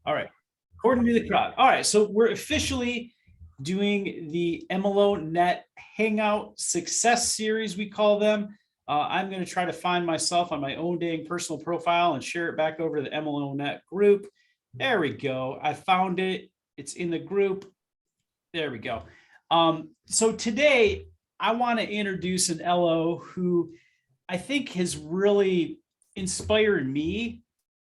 All right. According to the crowd. All right. So we're officially doing the MLO Net Hangout Success Series, we call them. I'm going to try to find myself on my own dang personal profile and share it back over to the MLO Net group. There we go. I found it. It's in the group. There we go. So today I want to introduce an LO who I think has really inspired me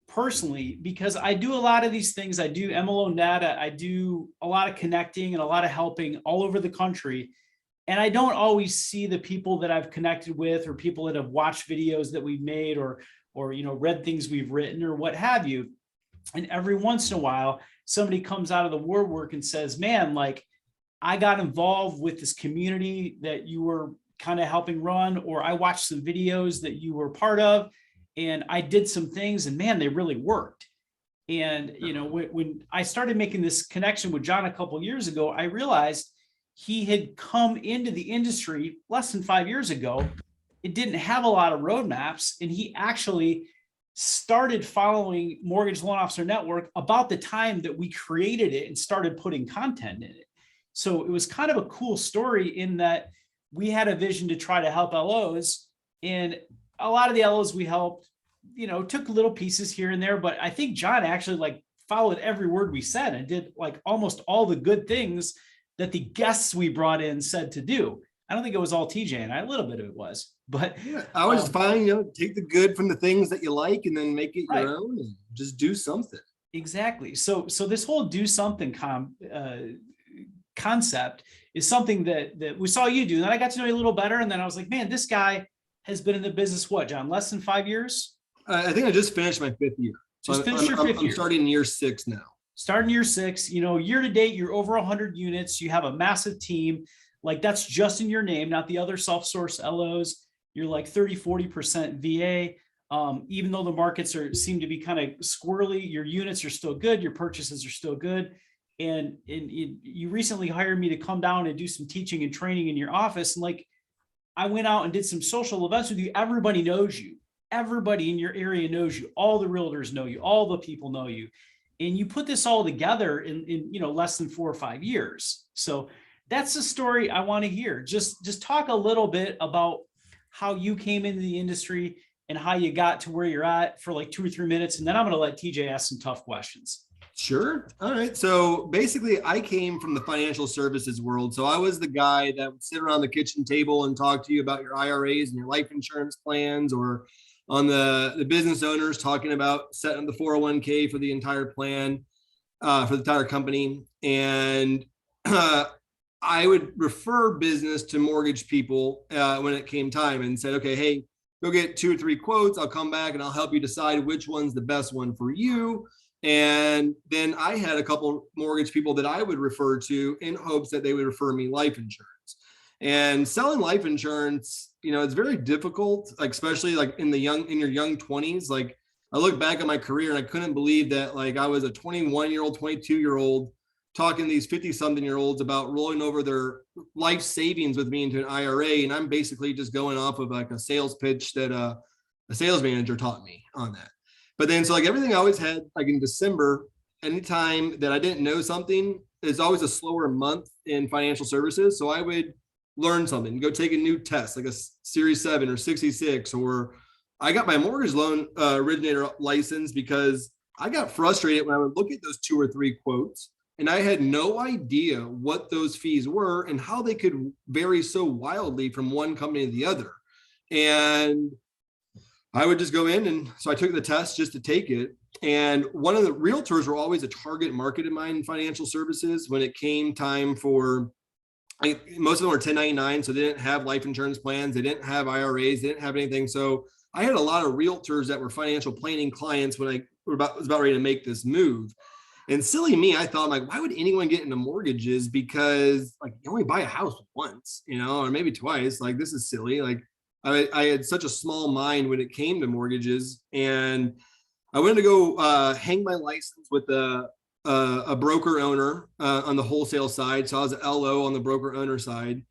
personally, because I do a lot of these things. I do MLO Net. I do a lot of connecting and a lot of helping all over the country. And I don't always see the people that I've connected with, or people that have watched videos that we've made, or read things we've written or what have you. And every once in a while, somebody comes out of the woodwork and says, man, like, I got involved with this community that you were kind of helping run, or I watched some videos that you were part of, and I did some things, and man, they really worked. And, when I started making this connection with Jon a couple of years ago, I realized he had come into the industry less than 5 years ago. It didn't have a lot of roadmaps, and he actually started following Mortgage Loan Officer Network about the time that we created it and started putting content in it. So it was kind of a cool story in that we had a vision to try to help LOs, and a lot of the LOs we helped, took little pieces here and there, but I think Jon actually followed every word we said and did almost all the good things that the guests we brought in said to do. I don't think it was all TJ and I, a little bit of it was, but yeah, I was fine. Take the good from the things that you like and then make it your own and just do something. Exactly. So this whole do something concept is something that we saw you do. And then I got to know you a little better. And then I was like, man, this guy has been in the business, what, Jon, less than 5 years? I think I just finished my 5th year. So I'm starting year 6 now. Starting year 6, year to date, you're over 100 units. You have a massive team. That's just in your name, not the other self-source LOs. You're 30-40% VA. Even though the markets seem to be kind of squirrely, your units are still good. Your purchases are still good. And you recently hired me to come down and do some teaching and training in your office. And I went out and did some social events with you. Everybody knows you. Everybody in your area knows you. All the realtors know you. All the people know you. And you put this all together in less than 4 or 5 years. So that's the story I want to hear. Just talk a little bit about how you came into the industry and how you got to where you're at for 2 or 3 minutes. And then I'm going to let TJ ask some tough questions. Sure. All right. So basically I came from the financial services world. So I was the guy that would sit around the kitchen table and talk to you about your IRAs and your life insurance plans, or on the business owners talking about setting up the 401k for the entire plan, for the entire company. And I would refer business to mortgage people when it came time and said, okay, hey, go get 2 or 3 quotes. I'll come back and I'll help you decide which one's the best one for you. And then I had a couple mortgage people that I would refer to in hopes that they would refer me life insurance. And selling life insurance, it's very difficult, especially in your young 20s. I look back at my career and I couldn't believe that I was a 21-year-old, 22-year-old talking to these 50-something-year-olds about rolling over their life savings with me into an IRA. And I'm basically just going off of a sales pitch that a sales manager taught me on that. But then, so everything I always had, in December, anytime that I didn't know something, is always a slower month in financial services. So I would learn something, go take a new test, a Series 7 or 66, or I got my mortgage loan originator license because I got frustrated when I would look at those 2 or 3 quotes and I had no idea what those fees were and how they could vary so wildly from one company to the other. And I would just go in, and so I took the test just to take it. And one of the realtors were always a target market of mine in financial services when it came time for, most of them were 1099, so they didn't have life insurance plans, they didn't have IRAs, they didn't have anything. So I had a lot of realtors that were financial planning clients when I was about ready to make this move. And silly me, I thought, why would anyone get into mortgages? Because you only buy a house once, or maybe twice. This is silly. I had such a small mind when it came to mortgages, and I wanted to go hang my license with a broker owner on the wholesale side. So I was an LO on the broker owner side.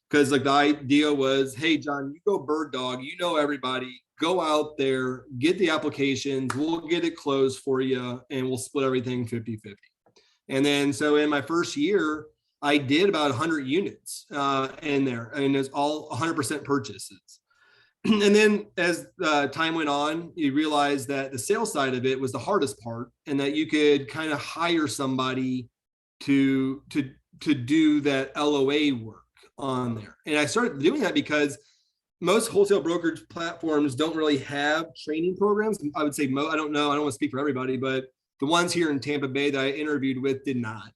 Because like the idea was, hey, John, you go bird dog, you know everybody, go out there, get the applications, we'll get it closed for you, and we'll split everything 50-50. And then so in my first year, I did about 100 units in there, and it's all 100% purchases. And then as time went on, you realize that the sales side of it was the hardest part, and that you could kind of hire somebody to do that LOA work on there. And I started doing that because most wholesale brokerage platforms don't really have training programs. I would say I don't know, I don't want to speak for everybody, but the ones here in Tampa Bay that I interviewed with did not.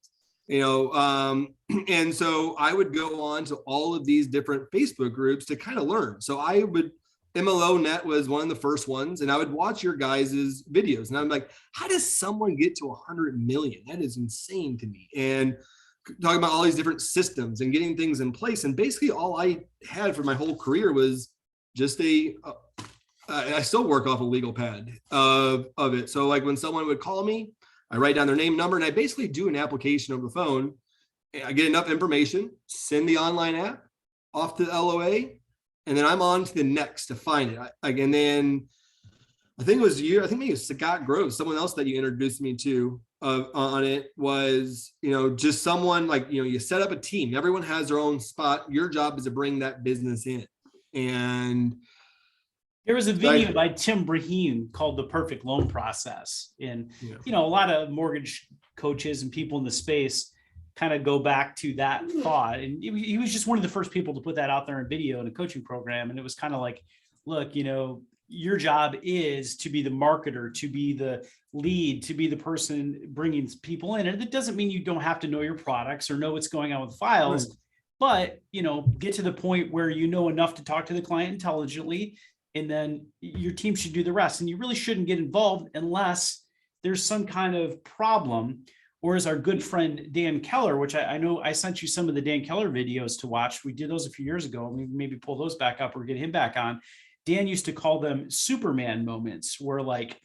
And so I would go on to all of these different Facebook groups to kind of learn. So MLO Net was one of the first ones, and I would watch your guys' videos, and I'm like, how does someone get to 100 million? That is insane to me. And talking about all these different systems and getting things in place. And basically all I had for my whole career was just I still work off a legal pad of it. So like when someone would call me, I write down their name, number, and I basically do an application over the phone. I get enough information, send the online app off to the LOA, and then I'm on to the next to find it. And then I think it was you, I think maybe it was Scott Groves, someone else that you introduced me to on it was, just someone like, you set up a team. Everyone has their own spot. Your job is to bring that business in. And there was a video by Tim Brahim called The Perfect Loan Process. And, a lot of mortgage coaches and people in the space kind of go back to that thought. And he was just one of the first people to put that out there in video in a coaching program. And it was kind of like, look, your job is to be the marketer, to be the lead, to be the person bringing people in. And it doesn't mean you don't have to know your products or know what's going on with files, right. But, get to the point where you know enough to talk to the client intelligently, and then your team should do the rest. And you really shouldn't get involved unless there's some kind of problem. Or as our good friend Dan Keller, which I know I sent you some of the Dan Keller videos to watch. We did those a few years ago. Maybe pull those back up or get him back on. Dan used to call them Superman moments, where like,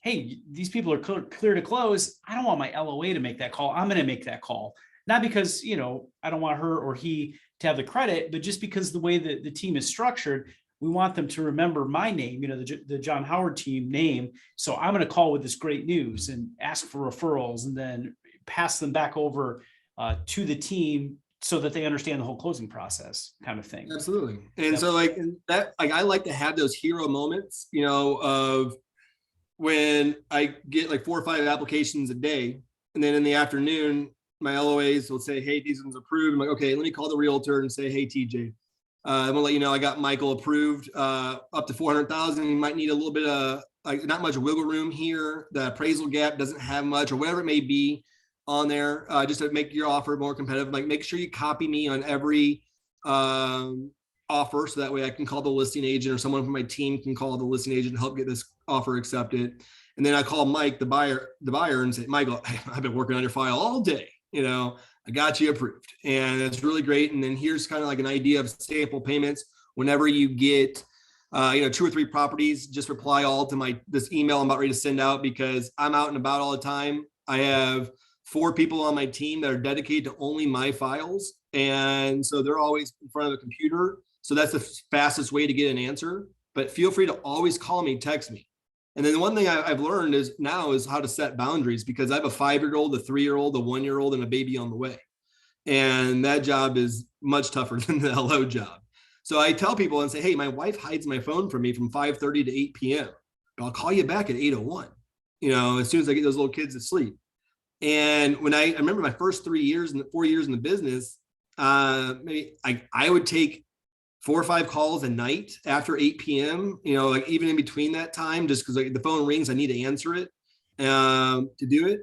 hey, these people are clear to close. I don't want my LOA to make that call. I'm going to make that call. Not because, I don't want her or he to have the credit, but just because the way that the team is structured, we want them to remember my name, the Jon Howard team name. So I'm going to call with this great news and ask for referrals, and then pass them back over to the team so that they understand the whole closing process, kind of thing. Absolutely. And so I like to have those hero moments, of when I get like 4 or 5 applications a day. And then in the afternoon, my LOAs will say, hey, these ones approved. I'm like, okay, let me call the realtor and say, hey, TJ, I'm gonna let you know I got Michael approved up to 400,000. You might need a little bit of not much wiggle room here. The appraisal gap doesn't have much, or whatever it may be on there, just to make your offer more competitive. Like, make sure you copy me on every offer, so that way I can call the listing agent, or someone from my team can call the listing agent to help get this offer accepted. And then I call Mike, the buyer, and say, Michael, I've been working on your file all day. I got you approved, and it's really great. And then here's kind of like an idea of sample payments. Whenever you get, 2 or 3 properties, just reply all to this email I'm about ready to send out, because I'm out and about all the time. I have 4 people on my team that are dedicated to only my files. And so they're always in front of a computer. So that's the fastest way to get an answer, but feel free to always call me, text me. And then the one thing I've learned is how to set boundaries, because I have a 5-year-old, a 3-year-old, a 1-year-old, and a baby on the way. And that job is much tougher than the LO job. So I tell people and say, hey, my wife hides my phone from me from 5:30 to 8 p.m. But I'll call you back at 8:01, as soon as I get those little kids to sleep. And when I remember my first 4 years in the business, maybe I would take 4 or 5 calls a night after 8 p.m., even in between that time, just because the phone rings, I need to answer it to do it.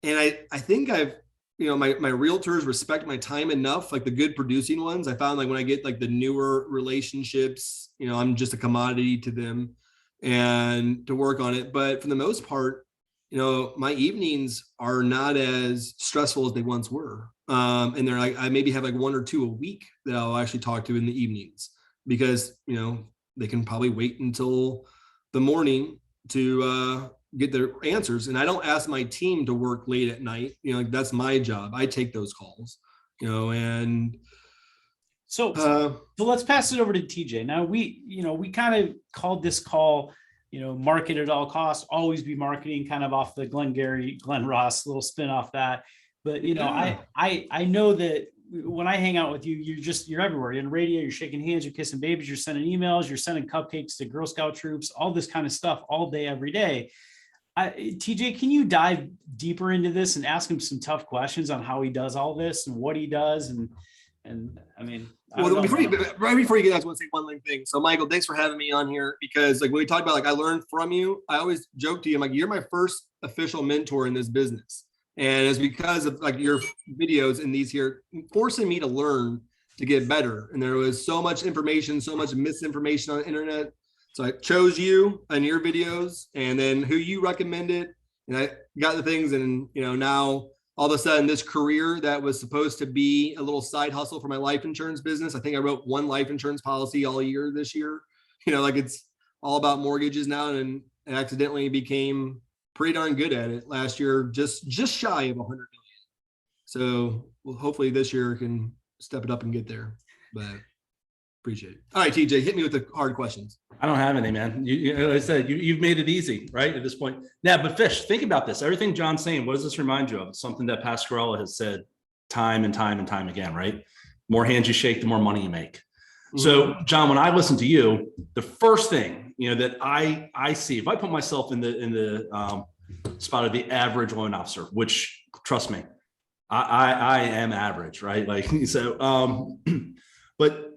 And I think I've, my realtors respect my time enough, like the good producing ones. I found like when I get like the newer relationships, I'm just a commodity to them and to work on it. But for the most part, my evenings are not as stressful as they once were. And they're like, I maybe have like 1 or 2 a week that I'll actually talk to in the evenings, because, they can probably wait until the morning to get their answers. And I don't ask my team to work late at night. That's my job. I take those calls, and So let's pass it over to TJ. Now we kind of called this call, market at all costs, always be marketing, kind of off the Glenn Ross little spin off that. But I know that when I hang out with you, you're everywhere. You're in radio, you're shaking hands, you're kissing babies, you're sending emails, you're sending cupcakes to Girl Scout troops, all this kind of stuff all day, every day. TJ, can you dive deeper into this and ask him some tough questions on how he does all this and what he does? And I mean, right before you get that, I just want to say one thing. So Michael, thanks for having me on here, because like when we talk about, like, I learned from you, I always joke to you, I'm like, you're my first official mentor in this business. And it's because of like your videos and these here forcing me to learn to get better. And there was so much information, so much misinformation on the internet. So I chose you and your videos, and then who you recommended, and I got the things. And, now all of a sudden this career that was supposed to be a little side hustle for my life insurance business. I think I wrote one life insurance policy all year this year, like it's all about mortgages now, and accidentally became pretty darn good at it last year, just shy of 100 million. So hopefully this year I can step it up and get there, but appreciate it. All right, TJ, hit me with the hard questions. I don't have any, man. Like I said, you've made it easy, right? At this point. Yeah, but Fish, think about this. Everything John's saying, what does this remind you of? It's something that Pasquarella has said time and time and time again, right? More hands you shake, the more money you make. Mm-hmm. So John, when I listen to you, the first thing, that I see, if I put myself in the spot of the average loan officer, which trust me, I am average, right? Like, so, but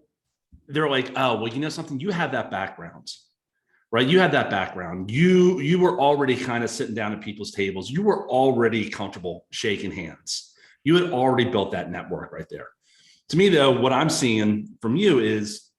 they're like, oh, well, something, you have that background, right? You had that background. You were already kind of sitting down at people's tables. You were already comfortable shaking hands. You had already built that network right there. To me, though, what I'm seeing from you is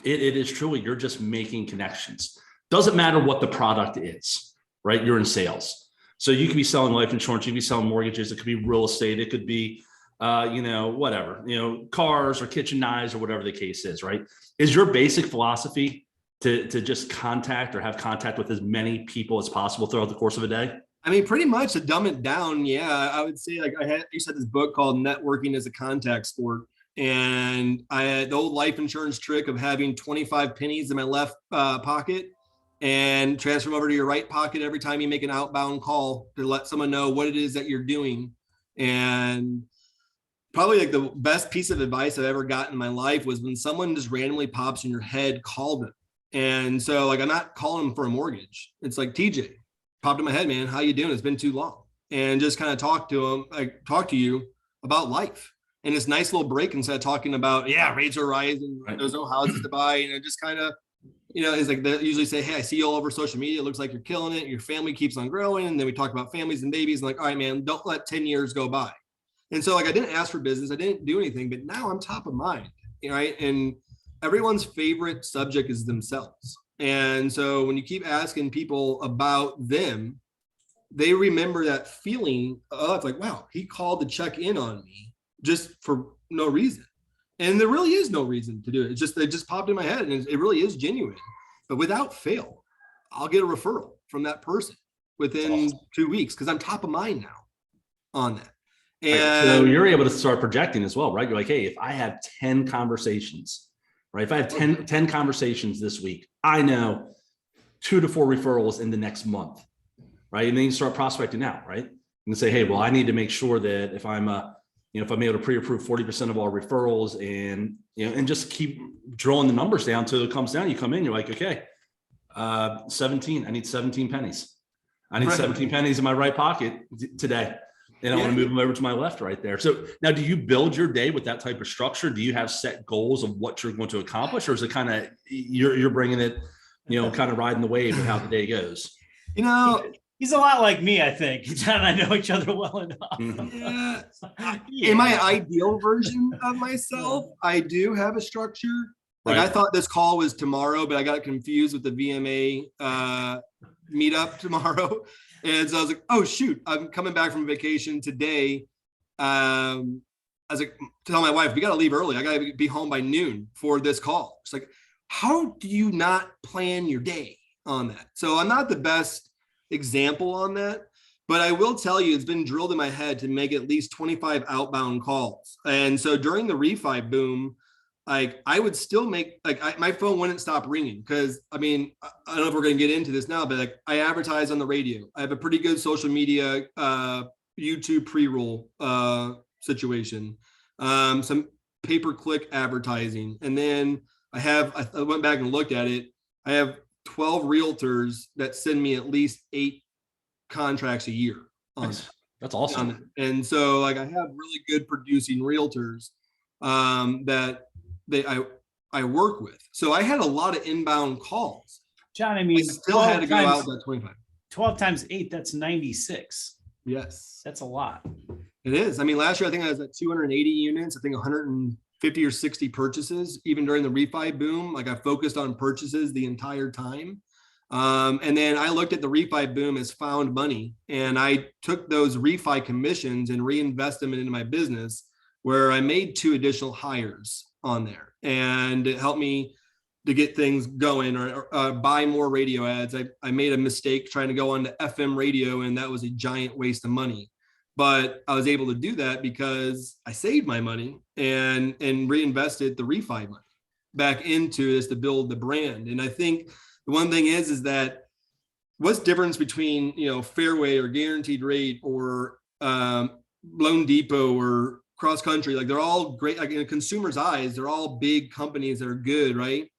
it is truly, you're just making connections. Doesn't matter what the product is, right? You're in sales. So you could be selling life insurance, you could be selling mortgages, it could be real estate, it could be whatever, cars or kitchen knives or whatever the case is, right? Is your basic philosophy to just contact or have contact with as many people as possible throughout the course of a day? I mean, pretty much to dumb it down. Yeah, I would say, like, I used to have this book called Networking as a Contact Sport. And I had the old life insurance trick of having 25 pennies in my left pocket and transfer them over to your right pocket every time you make an outbound call to let someone know what it is that you're doing. And probably like the best piece of advice I've ever gotten in my life was when someone just randomly pops in your head, call them. And so, like, I'm not calling them for a mortgage. It's like, TJ, popped in my head, man, how you doing? It's been too long. And just kind of talk to you about life. And this nice little break, instead of talking about, rates are rising, right, there's no houses to buy, just kind of, it's like they usually say, hey, I see you all over social media. It looks like you're killing it. Your family keeps on growing. And then we talk about families and babies, and like, all right, man, don't let 10 years go by. And so, like, I didn't ask for business. I didn't do anything, but now I'm top of mind, right? And everyone's favorite subject is themselves. And so when you keep asking people about them, they remember that feeling of like, wow, he called to check in on me just for no reason. And there really is no reason to do it. It just popped in my head, and it really is genuine. But without fail, I'll get a referral from that person within 2 weeks because I'm top of mind now on that. And so you're able to start projecting as well, right? You're like, hey, if I have 10 conversations, right? If I have 10 conversations this week, I know 2 to 4 referrals in the next month, right? And then you start prospecting out, right? And say, hey, well, I need to make sure that if I'm if I'm able to pre-approve 40% of all referrals, and just keep drilling the numbers down till it comes down, you come in, you're like, okay, 17, I need 17 pennies. I need 17 pennies in my right pocket today. And I want to move them over to my left right there. So now, do you build your day with that type of structure? Do you have set goals of what you're going to accomplish, or is it kind of, you're bringing it, kind of riding the wave of how the day goes? He's a lot like me, I think. John and I know each other well enough. In my ideal version of myself, I do have a structure. Like, I thought this call was tomorrow, but I got confused with the VMA meetup tomorrow. And so I was like, oh, shoot, I'm coming back from vacation today. I was like, tell my wife, we got to leave early. I got to be home by noon for this call. It's like, how do you not plan your day on that? So I'm not the best example on that, but I will tell you, it's been drilled in my head to make at least 25 outbound calls. And so during the refi boom, I would still make my phone wouldn't stop ringing because I mean, I don't know if we're going to get into this now, but like I advertise on the radio. I have a pretty good social media, YouTube pre-roll situation, some pay-per-click advertising. And then I went back and looked at it. I have 12 realtors that send me at least 8 contracts a year. That's awesome. And so like I have really good producing realtors that I work with. So I had a lot of inbound calls. John, I mean, I still had to go out that 25. 12 times 8, that's 96. Yes. That's a lot. It is. I mean, last year I think I was at 280 units. I think 150 or 60 purchases, even during the refi boom. Like I focused on purchases the entire time. And then I looked at the refi boom as found money, and I took those refi commissions and reinvest them into my business, where I made 2 additional hires on there, and it helped me to get things going or buy more radio ads. I made a mistake trying to go on to FM radio, and that was a giant waste of money. But I was able to do that because I saved my money and reinvested the refi money back into this to build the brand. And I think the one thing is that what's the difference between, Fairway or Guaranteed Rate or Loan Depot or Cross Country? Like they're all great, like in a consumer's eyes, they're all big companies that are good, right?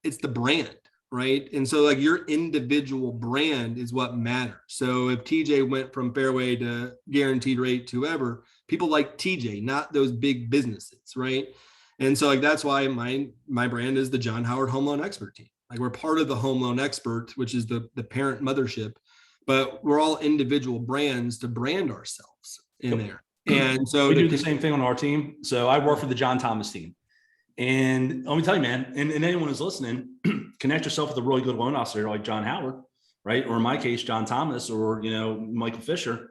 It's the brand, right? And so like your individual brand is what matters. So if TJ went from Fairway to Guaranteed Rate to whoever, people like TJ, not those big businesses, right? And so like that's why my brand is the Jon Howard Home Loan Expert Team. Like we're part of the Home Loan Expert, which is the parent mothership, but we're all individual brands to brand ourselves in there. And so we do the same thing on our team. So I work for the John Thomas team. And let me tell you, man, and anyone who's listening, connect yourself with a really good loan officer like Jon Howard, right? Or in my case, John Thomas or, Michael Fisher.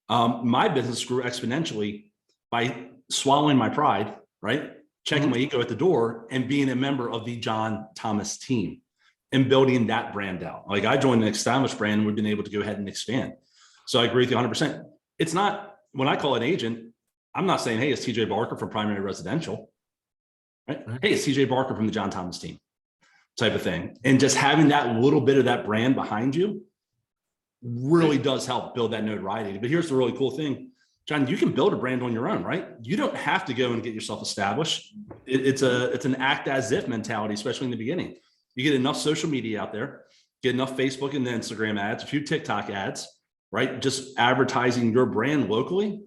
My business grew exponentially by swallowing my pride, right? Checking my ego at the door and being a member of the John Thomas team and building that brand out. Like I joined an established brand and we've been able to go ahead and expand. So I agree with you 100%. It's not, when I call an agent, I'm not saying, hey, it's TJ Barker from Primary Residential, right? Hey, it's TJ Barker from the John Thomas team type of thing. And just having that little bit of that brand behind you really does help build that notoriety. But here's the really cool thing. John, you can build a brand on your own, right? You don't have to go and get yourself established. It's an act as if mentality, especially in the beginning. You get enough social media out there, get enough Facebook and Instagram ads, a few TikTok ads, right? Just advertising your brand locally.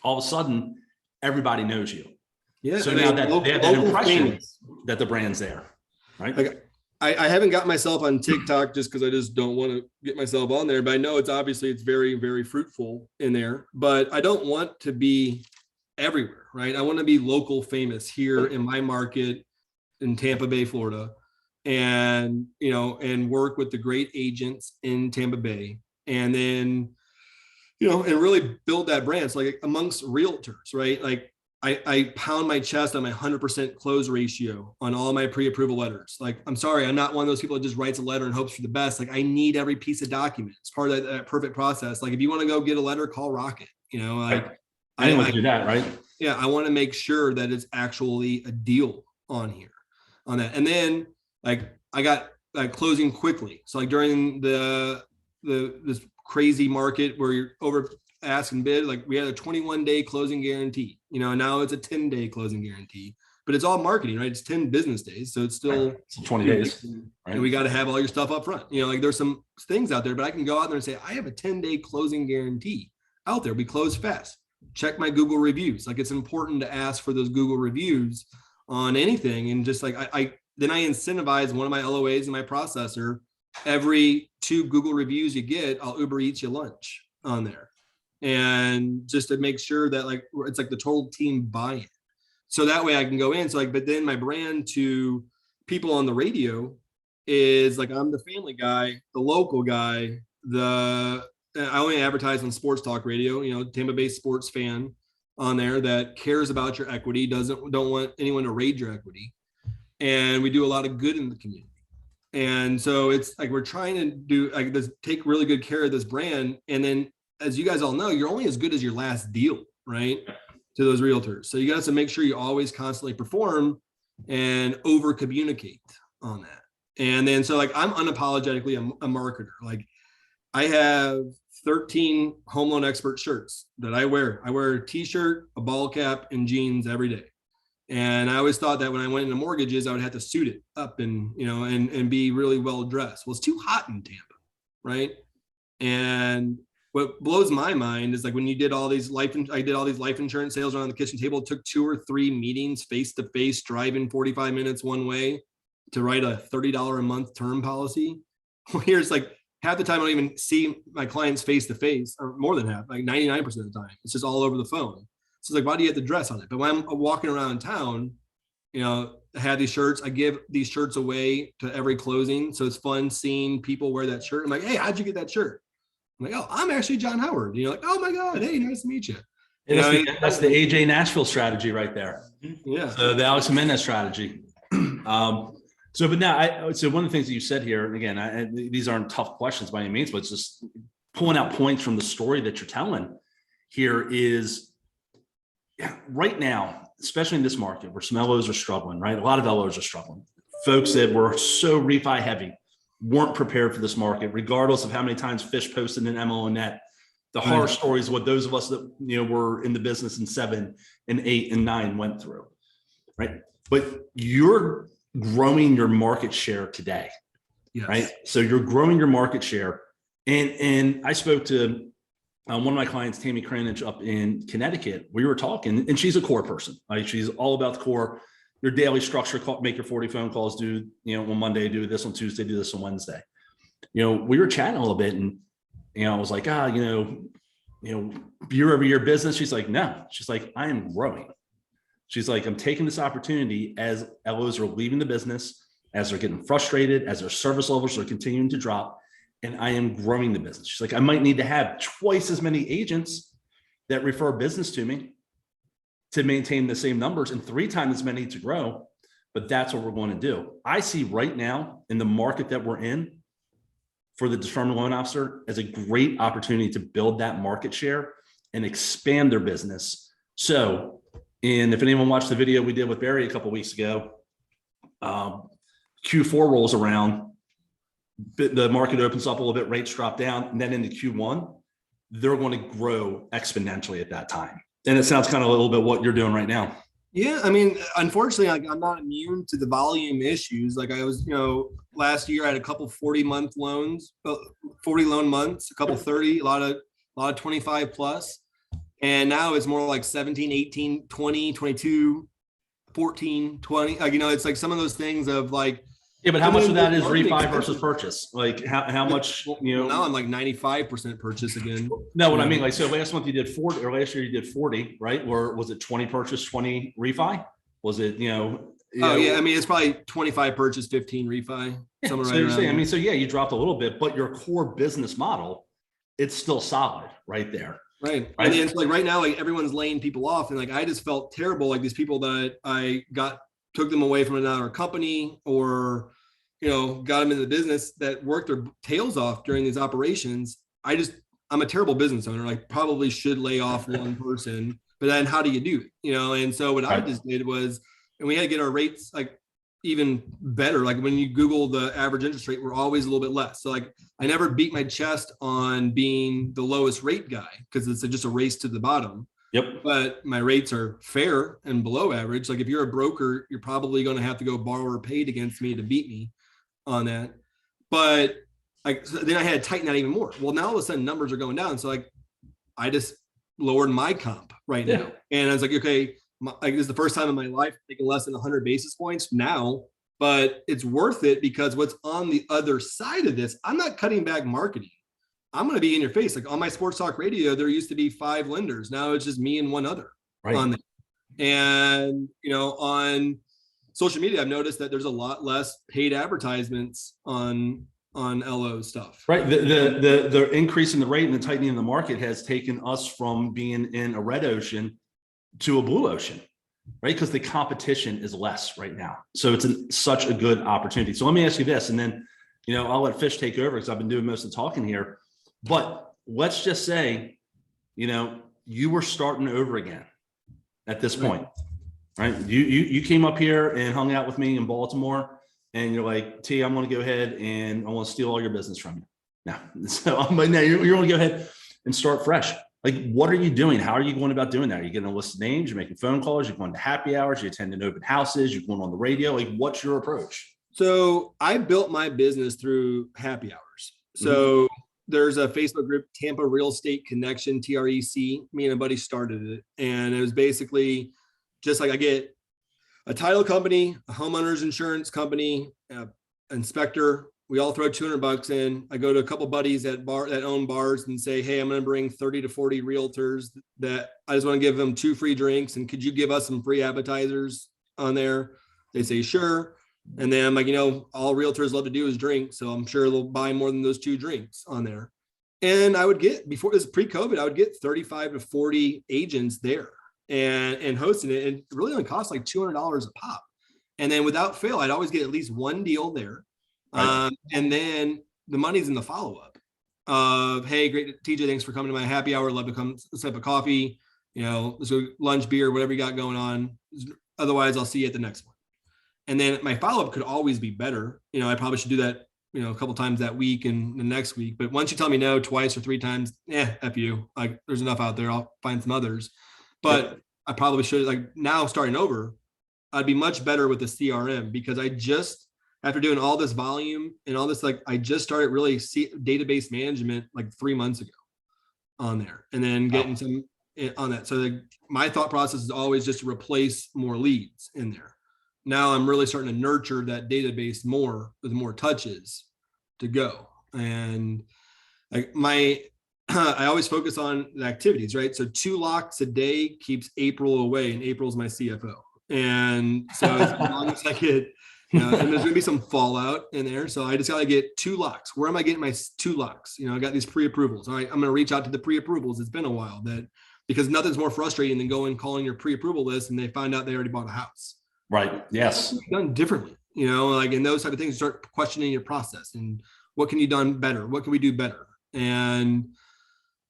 All of a sudden, everybody knows you. Yeah. So now that they have that impression that the brand's there, right? Like I haven't got myself on TikTok just because I just don't want to get myself on there, but I know it's very, very fruitful in there, but I don't want to be everywhere, right? I want to be local famous here in my market in Tampa Bay, Florida, and, and work with the great agents in Tampa Bay. And then, and really build that brand. So like amongst realtors, right? Like I pound my chest on my 100% close ratio on all my pre-approval letters. Like, I'm sorry, I'm not one of those people that just writes a letter and hopes for the best. Like I need every piece of document. It's part of that perfect process. Like if you want to go get a letter, call Rocket, like I didn't want to do that, right? Yeah. I want to make sure that it's actually a deal on here on that. And then like I got like closing quickly. So like during this crazy market where you're over ask and bid, like we had a 21-day closing guarantee, now it's a 10-day closing guarantee, but it's all marketing, right? It's 10 business days. So it's still 20 days. Right? And we got to have all your stuff up front. Like there's some things out there, but I can go out there and say, I have a 10-day closing guarantee out there. We close fast. Check my Google reviews. Like it's important to ask for those Google reviews on anything. And just like then I incentivize one of my LOAs and my processor, every 2 Google reviews you get, I'll Uber Eats you lunch on there. And just to make sure that like, it's like the total team buy-in. So that way I can go in. So like, but then my brand to people on the radio is like, I'm the family guy, the local guy, I only advertise on sports talk radio, Tampa Bay sports fan on there that cares about your equity, don't want anyone to raid your equity. And we do a lot of good in the community. And so it's like, we're trying to do like this, take really good care of this brand. And then, as you guys all know, you're only as good as your last deal, right? to those realtors. So you got to make sure you always constantly perform and over communicate on that. And then, so like, I'm unapologetically a marketer. Like, I have 13 home loan expert shirts that I wear. I wear a t-shirt, a ball cap, and jeans every day. And I always thought that when I went into mortgages, I would have to suit it up and, you know, and be really well dressed. Well, it's too hot in Tampa, right? And what blows my mind is like when you did all these I did all these life insurance sales around the kitchen table. It took 2 or 3 meetings face to face, driving 45 minutes one way to write a $30 a month term policy. Well, here's like half the time I don't even see my clients face to face, or more than half, like 99% of the time. It's just all over the phone. So it's like, why do you have to dress on it? But when I'm walking around town, you know, I have these shirts. I give these shirts away to every closing. So it's fun seeing people wear that shirt. I'm like, hey, how'd you get that shirt? I'm like, oh, I'm actually Jon Howard. And you're like, oh my God, hey, nice to meet you. That's the AJ Nashville strategy right there. Yeah. So the Alex Jimenez strategy. So one of the things that you said here, and again, these aren't tough questions by any means, but it's just pulling out points from the story that you're telling here is right now, especially in this market where some LOs are struggling, right? A lot of LOs are struggling. Folks that were so refi heavy weren't prepared for this market, regardless of how many times Fish posted in MLO net. The horror stories, what those of us that, you know, were in the business in 7 and 8 and 9 went through, right? But you're growing your market share today, Yes. right? So you're growing your market share. And I spoke to one of my clients, Tammy Cranage, up in Connecticut. We were talking, and she's a core person. Right? She's all about the core, your daily structure, make your 40 phone calls, do, you know, on Monday, do this on Tuesday, do this on Wednesday. You know, we were chatting a little bit, and, you know, I was like, you know, year over year business. She's like, no, she's like, I am growing. She's like, I'm taking this opportunity as LOs are leaving the business, as they're getting frustrated, as their service levels are continuing to drop, and I am growing the business. She's like, I might need to have twice as many agents that refer business to me to maintain the same numbers and 3 times as many to grow, but that's what we're going to do. I see right now in the market that we're in for the disarmed loan officer as a great opportunity to build that market share and expand their business. So, and if anyone watched the video we did with Barry a couple of weeks ago, Q4 rolls around, the market opens up a little bit, rates drop down, and then into Q1, they're going to grow exponentially at that time. And it sounds kind of a little bit what you're doing right now. Yeah, I mean, unfortunately, like, I'm not immune to the volume issues. Like I was, you know, last year I had a couple 40-month loans, 40 loan months, a couple 30, a lot of 25 plus. And now it's more like 17, 18, 20, 22, 14, 20. Like, you know, it's like some of those things of like, yeah, but how much of that is refi versus purchase? Like how much, you know? Now I'm like 95% purchase again. No, what I mean, like, so last month you did 40, or last year you did 40, right? Or was it 20 purchase, 20 refi? Was it, yeah, I mean, it's probably 25 purchase, 15 refi. Yeah, Somewhere so right you're around saying, there. I mean, so yeah, you dropped a little bit, but your core business model, it's still solid right there. Right. And it's like right now, like everyone's laying people off. And like, I just felt terrible. Like these people that I took them away from another company or, you know, got them into the business that worked their tails off during these operations. I'm a terrible business owner. I probably should lay off one person, but then how do you do it? You know? And so what I just did was, and we had to get our rates like even better. Like when you Google the average interest rate, we're always a little bit less. So like, I never beat my chest on being the lowest rate guy because it's just a race to the bottom. Yep. But my rates are fair and below average. Like if you're a broker, you're probably going to have to go borrower paid against me to beat me on that. But like, so then I had to tighten that even more. Well, now all of a sudden numbers are going down. So like, I just lowered my comp right now. And I was like, okay, like this is the first time in my life taking less than 100 basis points now, but it's worth it because what's on the other side of this, I'm not cutting back marketing. I'm going to be in your face. Like on my sports talk radio, there used to be 5 lenders. Now it's just me and one other on there. And, you know, on social media, I've noticed that there's a lot less paid advertisements on LO stuff. Right. The increase in the rate and the tightening in the market has taken us from being in a red ocean to a blue ocean, right? Because the competition is less right now. So it's such a good opportunity. So let me ask you this, and then, you know, I'll let Fish take over because I've been doing most of the talking here. But let's just say, you know, you were starting over again, at this point, right? You came up here and hung out with me in Baltimore, and you're like, T, I'm going to go ahead and I want to steal all your business from you. Now, so but now you're going to go ahead and start fresh. Like, what are you doing? How are you going about doing that? Are you getting a list of names? You're making phone calls? You're going to happy hours? You're attending open houses? You're going on the radio? Like, what's your approach? So I built my business through happy hours. So there's a Facebook group, Tampa Real Estate Connection, TREC. Me and a buddy started it. And it was basically just like I get a title company, a homeowner's insurance company, inspector. We all throw $200 in. I go to a couple buddies that own bars and say, hey, I'm going to bring 30 to 40 realtors that I just want to give them 2 free drinks. And could you give us some free appetizers on there? They say, sure. And then I'm like, all realtors love to do is drink. So I'm sure they'll buy more than those 2 drinks on there. And I would get, before this pre-COVID, I would get 35 to 40 agents there and hosting it. And it really only cost like $200 a pop. And then without fail, I'd always get at least one deal there. Right. And then the money's in the follow-up of, hey, great, TJ, thanks for coming to my happy hour. Love to come sip a coffee, let's go lunch, beer, whatever you got going on. Otherwise, I'll see you at the next one. And then my follow-up could always be better. I probably should do that, a couple times that week and the next week. But once you tell me no twice or 3 times, F you. Like, there's enough out there. I'll find some others. But I probably should, like, now starting over, I'd be much better with the CRM, because I just, after doing all this volume and all this, like, I just started really database management like 3 months ago on there, and then getting some on that. So my thought process is always just to replace more leads in there. Now I'm really starting to nurture that database more with more touches to go. And like I always focus on the activities, right? So 2 locks a day keeps April away, and April's my CFO. And so as long as I get, and there's going to be some fallout in there. So I just got to get 2 locks. Where am I getting my 2 locks? I got these pre-approvals. All right, I'm going to reach out to the pre-approvals. It's been a while, because nothing's more frustrating than going calling your pre-approval list and they find out they already bought a house. Right. Yes. Done differently, like in those type of things, you start questioning your process and what can you done better? What can we do better? And,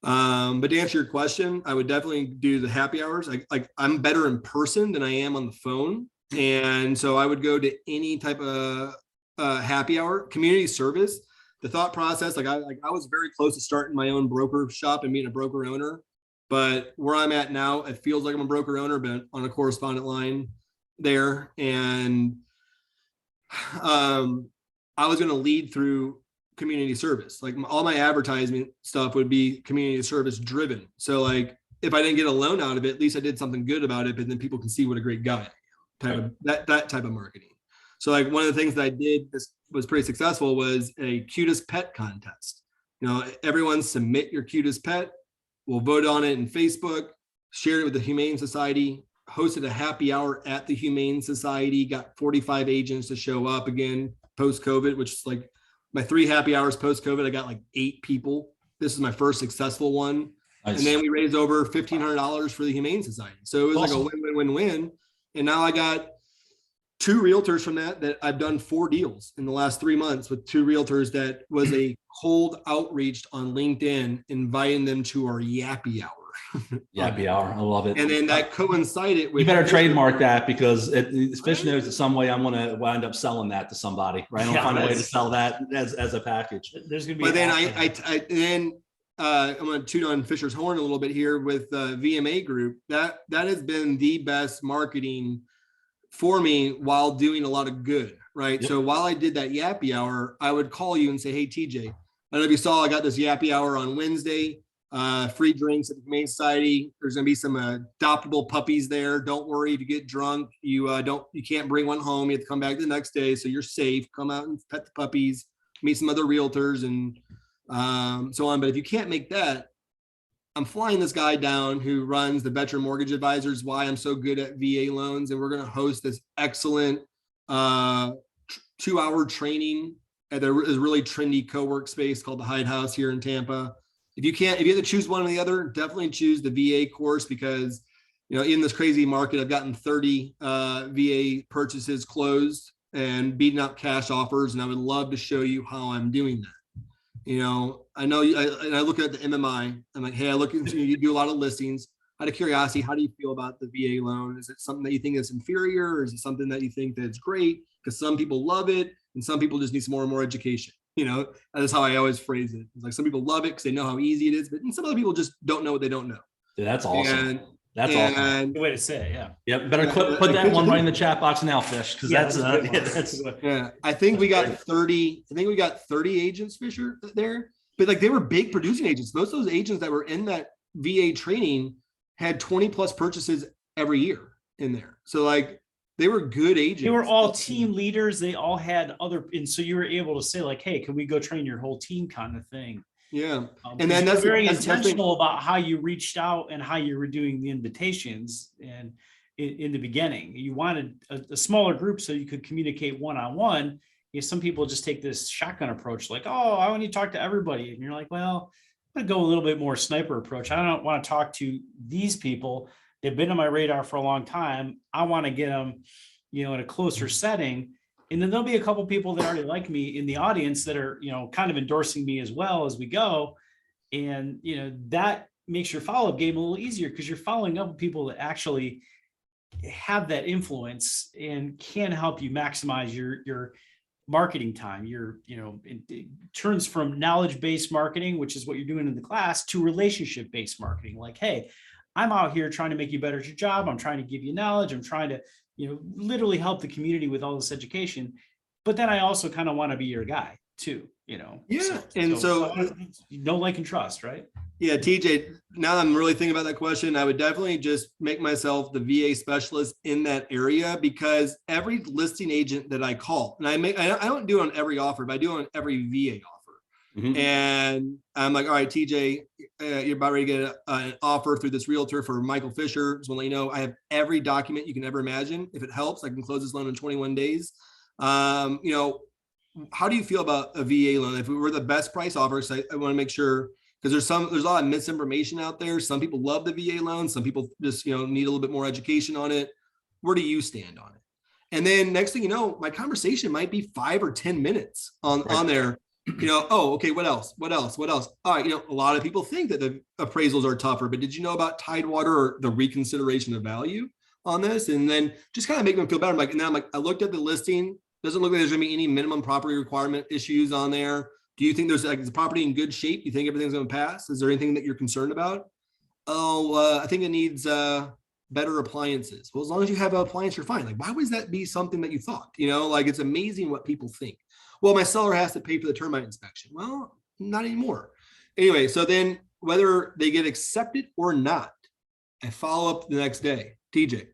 but to answer your question, I would definitely do the happy hours. I'm better in person than I am on the phone. And so I would go to any type of happy hour, community service. The thought process, I was very close to starting my own broker shop and being a broker owner. But where I'm at now, it feels like I'm a broker owner, but on a correspondent line there. And I was going to lead through community service. Like, all my advertisement stuff would be community service driven. So like, if I didn't get a loan out of it, at least I did something good about it, but then people can see what a great guy I am. That type of marketing. So like, one of the things that I did this was pretty successful was a cutest pet contest. Everyone submit your cutest pet. We'll vote on it in Facebook, shared it with the Humane Society, hosted a happy hour at the Humane Society, got 45 agents to show up again post-COVID, which is like my 3 happy hours post-COVID. I got like 8 people. This is my first successful one. Nice. And then we raised over $1,500 for the Humane Society. So it was awesome. Like a win-win-win-win. And now I got 2 realtors from that I've done 4 deals in the last 3 months with 2 realtors that was a cold outreach on LinkedIn, inviting them to our Yappy Hour. Yappy Hour. I love it. And then that coincided with— You better trademark that, because Fish knows that some way I'm going to wind up selling that to somebody, right? I'll find a way to sell that as a package. There's going to be— But then I'm going to toot on Fisher's horn a little bit here with VMA Group. That has been the best marketing for me while doing a lot of good, right? Yep. So while I did that Yappy Hour, I would call you and say, hey, TJ, I don't know if you saw, I got this Yappy Hour on Wednesday, free drinks at the Humane Society. There's going to be some adoptable puppies there. Don't worry if you get drunk, you can't bring one home. You have to come back the next day, so you're safe. Come out and pet the puppies, meet some other realtors, and so on. But if you can't make that, I'm flying this guy down who runs the Veteran Mortgage Advisors, why I'm so good at VA loans. And we're going to host this excellent 2-hour training at a really trendy co-work space called the Hyde House here in Tampa. If you have to choose one or the other, definitely choose the VA course, because, in this crazy market, I've gotten 30 VA purchases closed and beating out cash offers. And I would love to show you how I'm doing that. I know, and I look at the MMI. I'm like, hey, I look at you do a lot of listings. out of curiosity, how do you feel about the VA loan? Is it something that you think is inferior, or is it something that you think that's great? Because some people love it and some people just need some more and more education. That is how I always phrase it. It's like some people love it because they know how easy it is, but some other people just don't know what they don't know. Dude, that's awesome. And, that's awesome. Good way to say it. Yeah. Yep. Better put that one right in the chat box now, Fish, because yeah. I think we got 30. I think we got 30 agents, Fisher, there. But like they were big producing agents. Most of those agents that were in that VA training had 20 plus purchases every year in there. So like they were good agents. They were all team leaders. They all had and so you were able to say like, hey, can we go train your whole team kind of thing? Yeah. And then that's very intentional about how you reached out and how you were doing the invitations. And in the beginning, you wanted a smaller group so you could communicate one-on-one. Some people just take this shotgun approach, like, oh, I want you to talk to everybody. And you're like, well, I'm going to go a little bit more sniper approach. I don't want to talk to these people. They've been on my radar for a long time. I want to get them, in a closer setting. And then there'll be a couple people that already like me in the audience that are, kind of endorsing me as well as we go. And, that makes your follow-up game a little easier because you're following up with people that actually have that influence and can help you maximize your marketing time. It turns from knowledge-based marketing, which is what you're doing in the class, to relationship-based marketing. Like, hey, I'm out here trying to make you better at your job. I'm trying to give you knowledge. I'm trying to, literally help the community with all this education. But then I also kind of want to be your guy too, Yeah. So know, like, and trust, right? Yeah. TJ, now I'm really thinking about that question. I would definitely just make myself the VA specialist in that area, because every listing agent that I call, and I don't do it on every offer, but I do it on every VA offer. Mm-hmm. And I'm like, all right, TJ, you're about ready to get an offer through this realtor for Michael Fisher. Just want to let you know, I have every document you can ever imagine. If it helps, I can close this loan in 21 days. How do you feel about a VA loan? If we were the best price offer, so I want to make sure, because there's a lot of misinformation out there. Some people love the VA loan. Some people just, need a little bit more education on it. Where do you stand on it? And then next thing you know, my conversation might be 5 or 10 minutes on there. Oh, okay, what else? All right, a lot of people think that the appraisals are tougher, but did you know about Tidewater or the reconsideration of value on this? And then just kind of make them feel better. I looked at the listing. Doesn't look like there's gonna be any minimum property requirement issues on there. Do you think there's is the property in good shape? Do you think everything's gonna pass? Is there anything that you're concerned about? I think it needs better appliances. Well, as long as you have an appliance, you're fine. Like, why would that be something that you thought? It's amazing what people think. Well, my seller has to pay for the termite inspection. Well, not anymore. Anyway, so then whether they get accepted or not, I follow up the next day. TJ,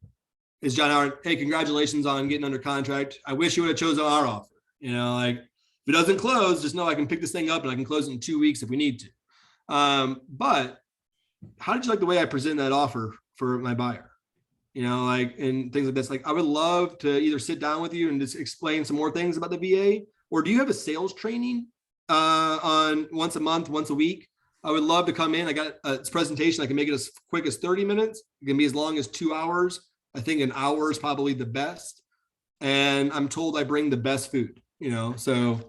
it's Jon Howard. Hey, congratulations on getting under contract. I wish you would have chosen our offer. If it doesn't close, just know I can pick this thing up and I can close it in 2 weeks if we need to. But how did you like the way I present that offer for my buyer? And things like this. Like, I would love to either sit down with you and just explain some more things about the VA. Or do you have a sales training on once a month, once a week? I would love to come in. I got a presentation. I can make it as quick as 30 minutes. It can be as long as 2 hours. I think an hour is probably the best. And I'm told I bring the best food, so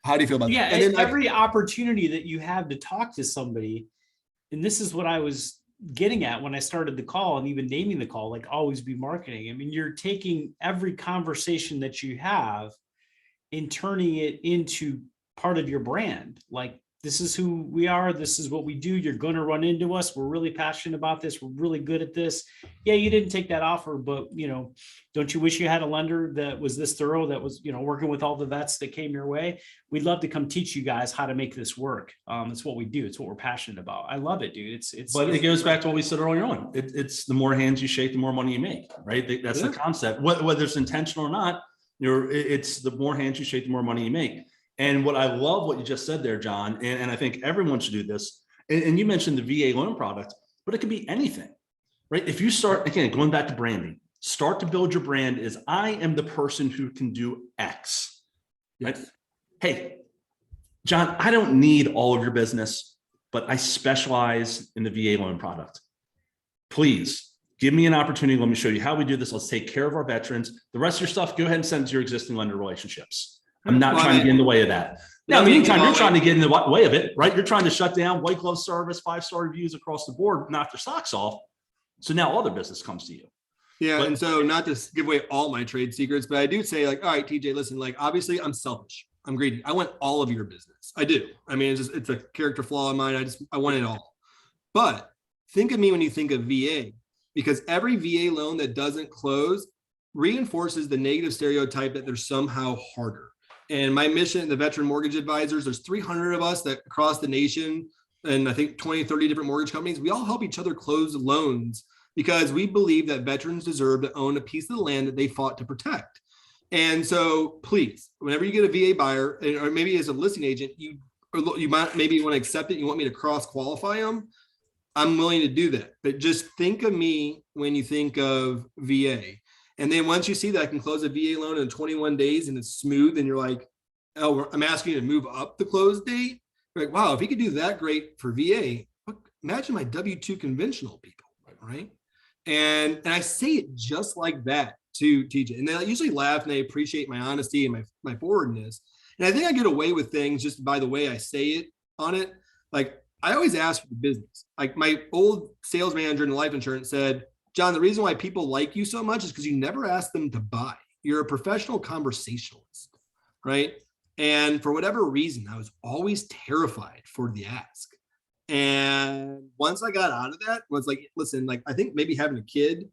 how do you feel about that? Yeah, and then every opportunity that you have to talk to somebody, and this is what I was getting at when I started the call and even naming the call, like, always be marketing. I mean, you're taking every conversation that you have and turning it into part of your brand. Like, this is who we are. This is what we do. You're going to run into us. We're really passionate about this. We're really good at this. Yeah, you didn't take that offer, but, don't you wish you had a lender that was this thorough, that was, working with all the vets that came your way? We'd love to come teach you guys how to make this work. It's what we do. It's what we're passionate about. I love it, dude. But it goes back to what we said earlier on. It's the more hands you shake, the more money you make, right? That's the concept. Whether it's intentional or not, it's the more hands you shake, the more money you make. And what I love what you just said there, John, and I think everyone should do this. And you mentioned the VA loan product, but it could be anything, right? If you start, again, going back to branding, start to build your brand as I am the person who can do X, right? Hey, John, I don't need all of your business, but I specialize in the VA loan product. Please give me an opportunity. Let me show you how we do this. Let's take care of our veterans. The rest of your stuff, go ahead and send it to your existing lender relationships. I'm not trying to get in the way of that. Now, in the meantime, you're trying to get in the way of it, right? You're trying to shut down white glove service, 5-star reviews across the board, knock their socks off. So now all their business comes to you. Yeah. But- And so not to give away all my trade secrets, but I do say like, all right, TJ, listen, like, obviously I'm selfish. I'm greedy. I want all of your business. I do. I mean, it's a character flaw of mine. I want it all. But think of me when you think of VA, because every VA loan that doesn't close reinforces the negative stereotype that they're somehow harder. And my mission, the veteran mortgage advisors, there's 300 of us that across the nation, and I think 20, 30 different mortgage companies, we all help each other close loans because we believe that veterans deserve to own a piece of the land that they fought to protect. And so please, whenever you get a VA buyer, or maybe as a listing agent, you might maybe want to accept it. You want me to cross qualify them. I'm willing to do that. But just think of me when you think of VA. And then once you see that I can close a VA loan in 21 days and it's smooth and you're like, oh, I'm asking you to move up the close date. You're like, wow, if he could do that great for VA, imagine my W-2 conventional people, right? And I say it just like that to TJ. And they usually laugh and they appreciate my honesty and my forwardness. And I think I get away with things just by the way I say it on it. Like I always ask for the business. Like my old sales manager in life insurance said, John, the reason why people like you so much is because you never ask them to buy. You're a professional conversationalist, right? And for whatever reason, I was always terrified for the ask. And once I got out of that, was like, listen, like I think maybe having a kid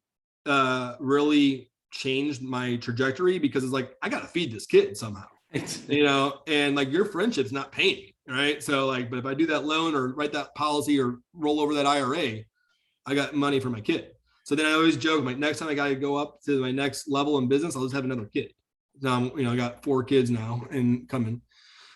really changed my trajectory because it's like, I got to feed this kid somehow, you know, and like your friendship's not paying me, right? So like, but if I do that loan or write that policy or roll over that IRA, I got money for my kid. So then I always joke, like next time I got to go up to my next level in business, I'll just have another kid. Now, you know, I got 4 kids now and coming.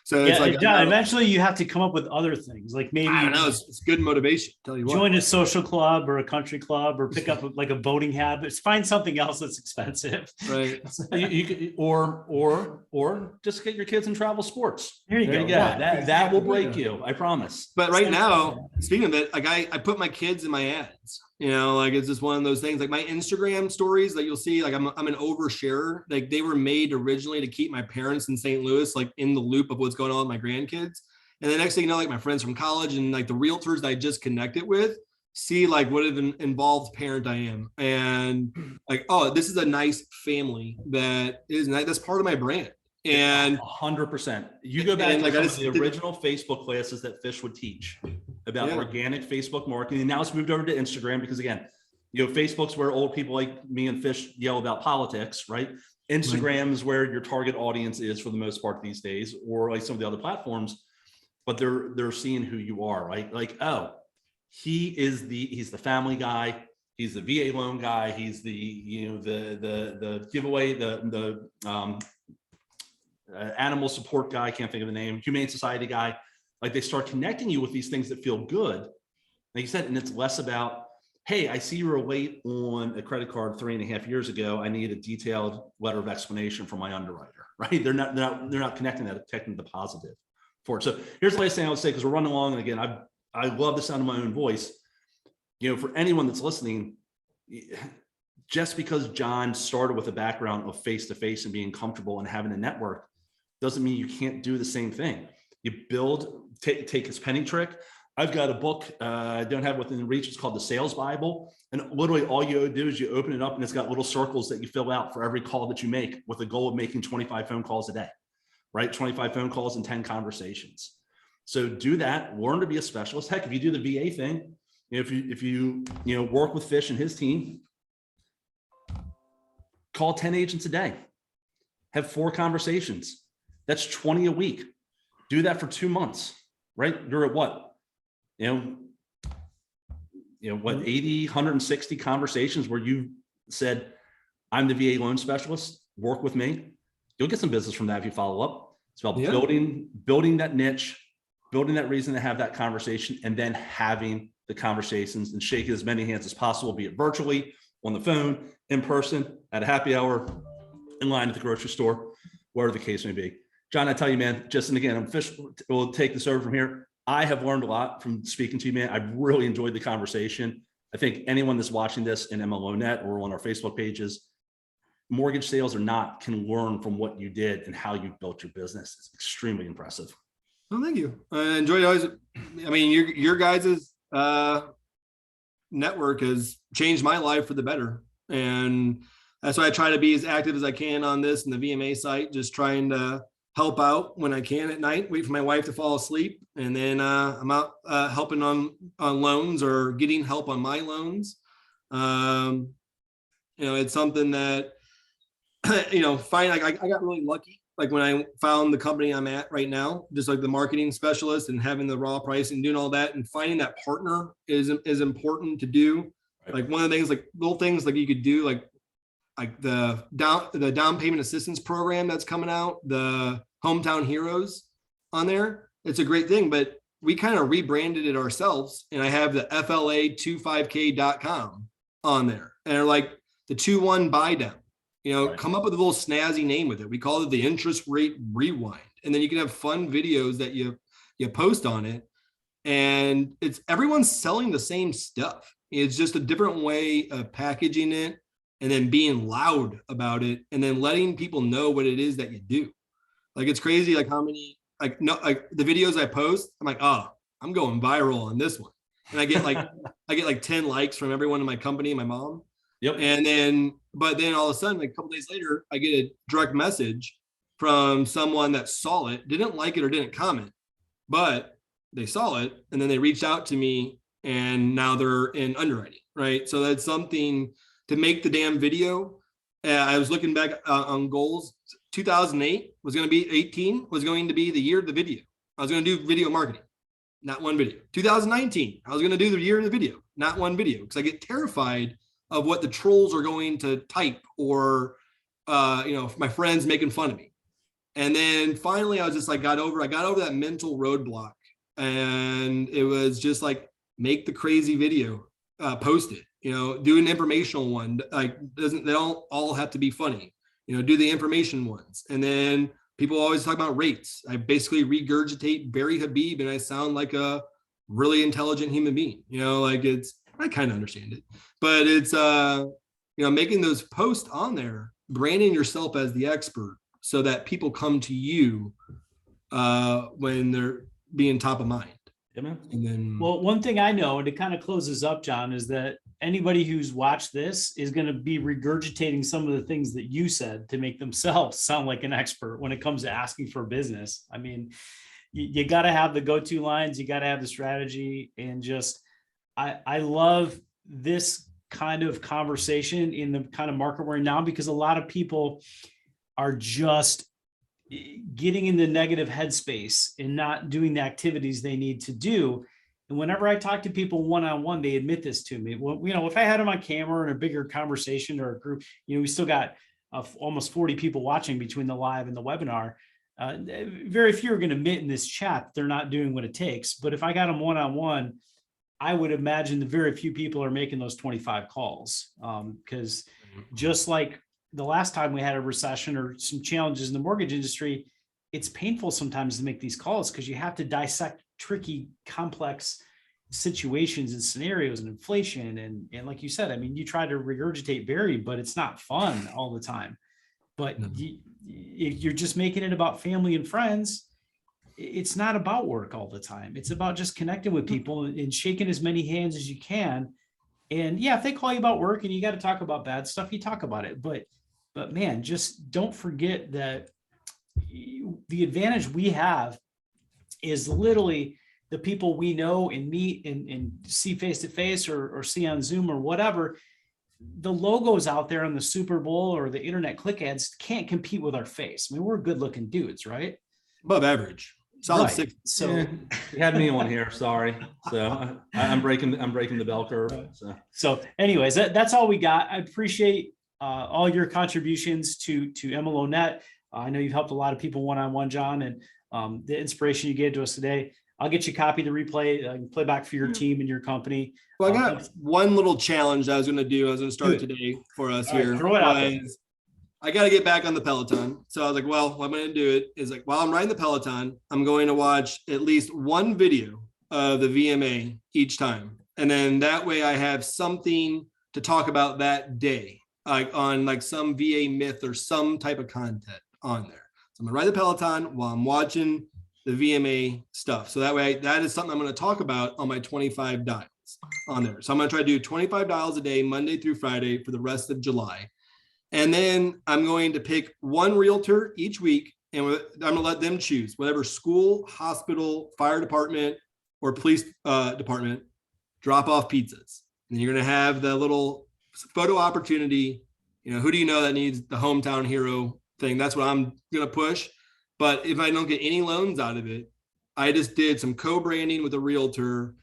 So it's like, John, eventually you have to come up with other things. Like maybe I don't know, it's good motivation. Tell you what, join a social club or a country club or pick up like a boating habit. Find something else that's expensive. right? You could, or just get your kids in travel sports. There you go. Yeah, that will break you. I promise. But right now, speaking of it, like I put my kids in my ads. You know, like it's just one of those things. Like my Instagram stories that you'll see, like I'm an oversharer. Like they were made originally to keep my parents in St. Louis like in the loop of what's going on with my grandkids. And the next thing you know, like my friends from college and like the realtors that I just connected with see like what an involved parent I am, and like, oh, this is a nice family that is nice. That's part of my brand. And 100%. You go back to like some of the original Facebook classes that Fish would teach about organic Facebook marketing. And now it's moved over to Instagram because again, you know, Facebook's where old people like me and Fish yell about politics, right? Instagram is where your target audience is for the most part these days, or like some of the other platforms, but they're seeing who you are, right? Like, oh, he's the family guy. He's the VA loan guy. He's the, you know, the giveaway, the animal support guy, I can't think of the name, Humane Society guy. Like they start connecting you with these things that feel good. Like you said, and it's less about, hey, I see you were late on a credit card 3.5 years ago. I need a detailed letter of explanation from my underwriter, right? They're not connecting that, connecting the positive for it. So here's the last thing I would say, because we're running along. And again, I love the sound of my own voice. You know, for anyone that's listening, just because John started with a background of face-to-face and being comfortable and having a network doesn't mean you can't do the same thing. You build, take his penny trick. I've got a book, I don't have it within reach. It's called the Sales Bible. And literally all you do is you open it up and it's got little circles that you fill out for every call that you make with the goal of making 25 phone calls a day, right? 25 phone calls and 10 conversations. So do that, learn to be a specialist. Heck, if you do the VA thing, if you work with Fish and his team, call 10 agents a day, have 4 conversations. That's 20 a week. Do that for 2 months, right? You're at what? 80, 160 conversations where you said, I'm the VA loan specialist, work with me. You'll get some business from that if you follow up. It's about building that niche, building that reason to have that conversation, and then having the conversations and shaking as many hands as possible, be it virtually, on the phone, in person, at a happy hour, in line at the grocery store, whatever the case may be. John, I tell you, man, and again, Fish will take this over from here. I have learned a lot from speaking to you, man. I've really enjoyed the conversation. I think anyone that's watching this in MLO Net or on our Facebook pages, mortgage sales or not, can learn from what you did and how you built your business. It's extremely impressive. Well, thank you. I enjoyed always. I mean, your guys's network has changed my life for the better. And that's why I try to be as active as I can on this and the VMA site, just trying to help out when I can at night, wait for my wife to fall asleep. And then I'm out helping on loans or getting help on my loans. It's something that, I got really lucky. Like when I found the company I'm at right now, just like the marketing specialist and having the raw price and doing all that and finding that partner is important to do. Right. Like one of the things, like little things like you could do, like the down payment assistance program that's coming out, the Hometown Heroes on there. It's a great thing, but we kind of rebranded it ourselves. And I have the FLA25k.com on there. And they're like the 2-1 buy down. Right. Come up with a little snazzy name with it. We call it the interest rate rewind. And then you can have fun videos that you post on it. And everyone's selling the same stuff. It's just a different way of packaging it and then being loud about it and then letting people know what it is that you do. Like, it's crazy. Like how many, the videos I post, I'm like, oh, I'm going viral on this one. And I get like 10 likes from everyone in my company, my mom. Yep. And but then all of a sudden, like a couple days later, I get a direct message from someone that saw it, didn't like it or didn't comment, but they saw it. And then they reached out to me and now they're in underwriting. Right. So that's something to make the damn video. I was looking back on goals. 2008 was going to be 18 was going to be the year of the video. I was going to do video marketing, not one video. 2019, I was going to do the year of the video, not one video, because I get terrified of what the trolls are going to type or, my friends making fun of me. And then finally, I was just like, I got over that mental roadblock, and it was just like, make the crazy video, post it, do an informational one. Like they don't all have to be funny, do the information ones. And then people always talk about rates. I basically regurgitate Barry Habib and I sound like a really intelligent human being, I kind of understand it, but it's, making those posts on there, branding yourself as the expert so that people come to you when they're being top of mind. Yeah, and then, well, one thing I know, and it kind of closes up, John, is that anybody who's watched this is going to be regurgitating some of the things that you said to make themselves sound like an expert when it comes to asking for business. I mean, you got to have the go-to lines, you got to have the strategy, and just, I love this kind of conversation in the kind of market we're in now, because a lot of people are just getting in the negative headspace and not doing the activities they need to do. And whenever I talk to people one-on-one, they admit this to me. Well, if I had them on camera in a bigger conversation or a group, we still got almost 40 people watching between the live and the webinar. Very few are going to admit in this chat they're not doing what it takes. But if I got them one-on-one, I would imagine that very few people are making those 25 calls, because just like the last time we had a recession or some challenges in the mortgage industry, it's painful sometimes to make these calls because you have to dissect tricky, complex situations and scenarios and inflation. And like you said, I mean, you try to regurgitate Barry, but it's not fun all the time. But you're just making it about family and friends. It's not about work all the time. It's about just connecting with people and shaking as many hands as you can. And yeah, if they call you about work and you got to talk about bad stuff, you talk about it. But man, just don't forget that the advantage we have is literally the people we know and meet and see face to face or see on Zoom or whatever. The logos out there on the Super Bowl or the internet click ads can't compete with our face. I mean, we're good looking dudes, right? Above average. Solid right. 6. So you had me on here. Sorry. So I'm breaking the bell curve. So anyways, that's all we got. I appreciate all your contributions to MLO Net. I know you've helped a lot of people one-on-one, John, and the inspiration you gave to us today. I'll get you a copy to replay, play back for your team and your company. Well, I got one little challenge I was going to do. I was going to start today for us here. Throw it out there. I got to get back on the Peloton. So I was like, well, what I'm going to do it is like, while I'm riding the Peloton, I'm going to watch at least one video of the VMA each time. And then that way I have something to talk about that day, like on like some VA myth or some type of content on there. So I'm going to ride the Peloton while I'm watching the VMA stuff. So that way, that is something I'm going to talk about on my 25 dimes. dials on there. So I'm going to try to do 25 dials a day, Monday through Friday for the rest of July. And then I'm going to pick one realtor each week, and I'm going to let them choose whatever school, hospital, fire department, or police department drop off pizzas. And you're going to have the little photo opportunity. You know, who do you know that needs the hometown hero thing? That's what I'm going to push. But if I don't get any loans out of it, I just did some co-branding with a realtor,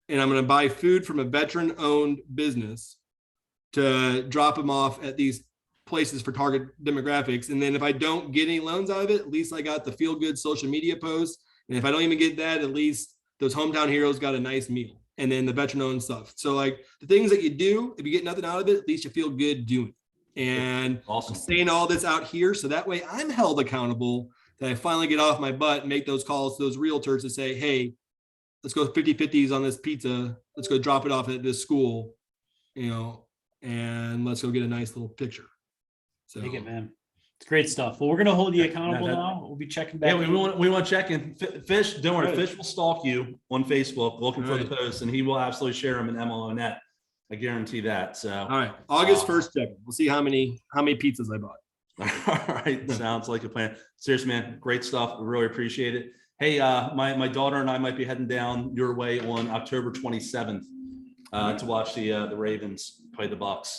and I'm going to buy food from a veteran-owned business to drop them off at these places for target demographics. And then if I don't get any loans out of it, at least I got the feel-good social media post. And if I don't even get that, at least those hometown heroes got a nice meal. And then the veteran-owned stuff. So like the things that you do, if you get nothing out of it, at least you feel good doing it. And Awesome. I'm saying all this out here, so that way I'm held accountable that I finally get off my butt and make those calls to those realtors to say, hey, let's go 50-50s on this pizza. Let's go drop it off at this school, you know, and let's go get a nice little picture. So Take it, man. It's great stuff. Well, we're gonna hold you Yeah, accountable that- now. We'll be checking back. Yeah, we want to check in. Fish, don't worry, Good. Fish will stalk you on Facebook looking for the Right. posts, and he will absolutely share them in MLO net. I guarantee that. So, all right, August 1st, check. We'll see how many pizzas I bought. all right, sounds like a plan. Seriously, man, great stuff. We really appreciate it. Hey, my daughter and I might be heading down your way on October 27th to watch the Ravens play the Bucks. So